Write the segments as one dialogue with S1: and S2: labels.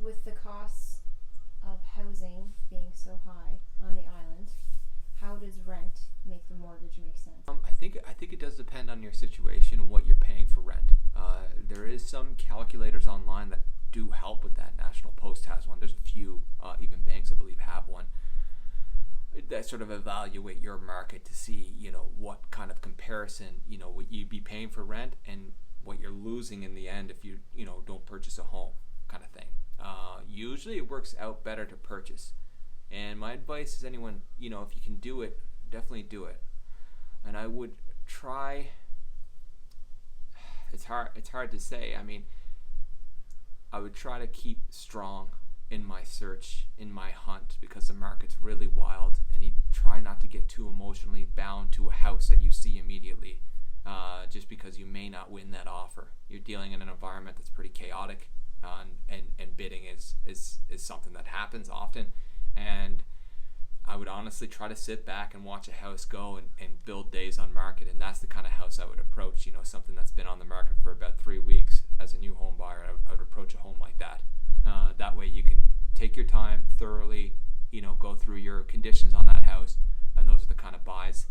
S1: with the costs of housing being so high on the island, how does rent make the mortgage make sense?
S2: I think it does depend on your situation and what you're paying for rent. There is some calculators online that do help with that. National Post has one. There's a few, even banks I believe have one, that sort of evaluate your market to see, what kind of comparison, what you'd be paying for rent and what you're losing in the end if you, don't purchase a home, kind of thing. Usually it works out better to purchase. And my advice is anyone, if you can do it, definitely do it. And I would try, it's hard to say. I mean, I would try to keep strong in my search, in my hunt, because the market's really wild, and you try not to get too emotionally bound to a house that you see immediately, just because you may not win that offer. You're dealing in an environment that's pretty chaotic, and bidding is something that happens often. And I would honestly try to sit back and watch a house go and build days on market, and that's the kind of house I would approach. Something that's been on the market for about 3 weeks. As a new home buyer, I would approach a home like that. That way you can take your time thoroughly, go through your conditions on that house, and those are the kind of buys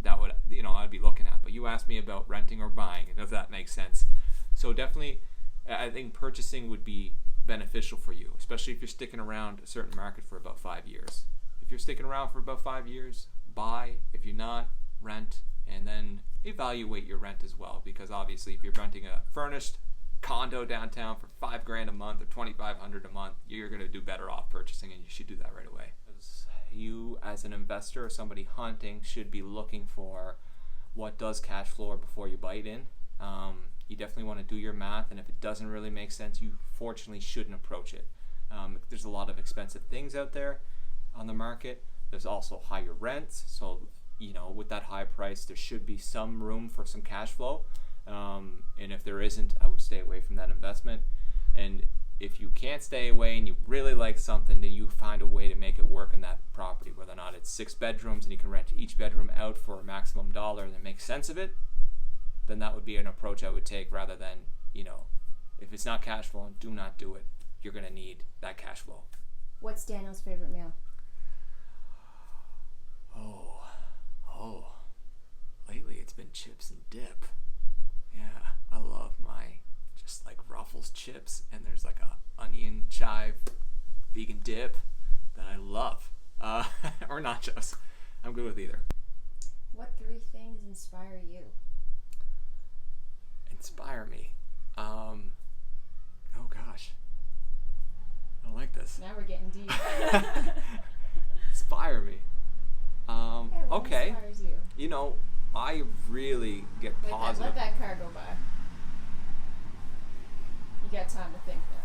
S2: that would, I'd be looking at. But you asked me about renting or buying, if that makes sense. So definitely, I think purchasing would be beneficial for you, especially if you're sticking around a certain market for about 5 years. If you're sticking around for about 5 years, buy. If you're not, rent, and then evaluate your rent as well, because obviously if you're renting a furnished condo downtown for $5,000 a month or $2,500 a month, you're going to do better off purchasing, and you should do that right away. You, as an investor or somebody hunting, should be looking for what does cash flow before you bite in. You definitely want to do your math, and if it doesn't really make sense, you fortunately shouldn't approach it. There's a lot of expensive things out there on the market. There's also higher rents, so with that high price, there should be some room for some cash flow. And if there isn't, I would stay away from that investment. And if you can't stay away and you really like something, then you find a way to make it work in that property, whether or not it's 6 bedrooms and you can rent each bedroom out for a maximum dollar and then make sense of it, then that would be an approach I would take, rather than, if it's not cash flow, do not do it. You're going to need that cash flow.
S1: What's Daniel's favorite meal?
S2: Lately it's been chips and dip. Yeah, I love my just like Ruffles chips, and there's like a onion chive vegan dip that I love. Or nachos. I'm good with either.
S1: What 3 things inspire you?
S2: Inspire me. Oh gosh. I don't like this.
S1: Now we're getting deep.
S2: Inspire me.
S1: What
S2: Okay.
S1: inspires you?
S2: I really get positive.
S1: Let that car go by. You got time to think then.